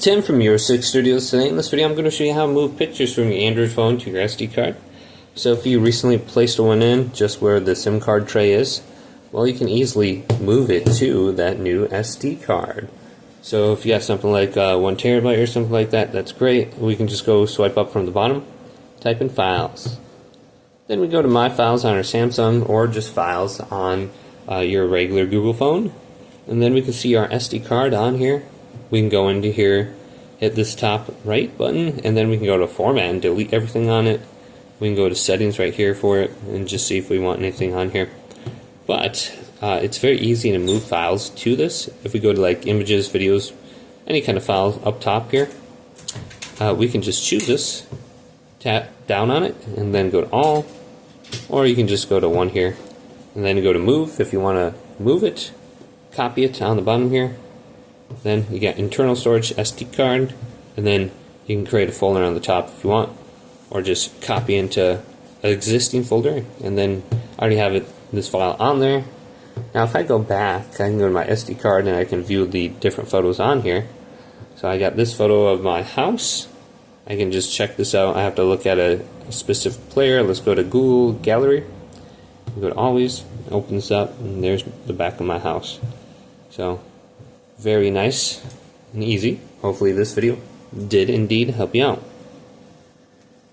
Tim from Your 6 Studios. Today in this video I'm going to show you how to move pictures from your Android phone to your SD card. So if you recently placed one in just where the SIM card tray is, well, you can easily move it to that new SD card. So if you got something like 1 terabyte or something like that, that's great. We can just go swipe up from the bottom, type in Files. Then we go to My Files on our Samsung or just Files on your regular Google phone. And then we can see our SD card on here. We can go into here, hit this top right button, and then we can go to Format and delete everything on it. We can go to Settings right here for it and just see if we want anything on here. But it's very easy to move files to this. If we go to like images, videos, any kind of file up top here, we can just choose this, tap down on it, and then go to All, or you can just go to one here, and then go to Move if you want to move it, copy it on the bottom here. Then you get Internal Storage SD card, and then you can create a folder on the top if you want, or just copy into an existing folder, and then I already have this file on there. Now if I go back, I can go to my SD card and I can view the different photos on here. So I got this photo of my house. I can just check this out. I have to look at a specific player. Let's go to Google Gallery. Go to Always, it opens up, and there's the back of my house. So very nice and easy. Hopefully this video did indeed help you out.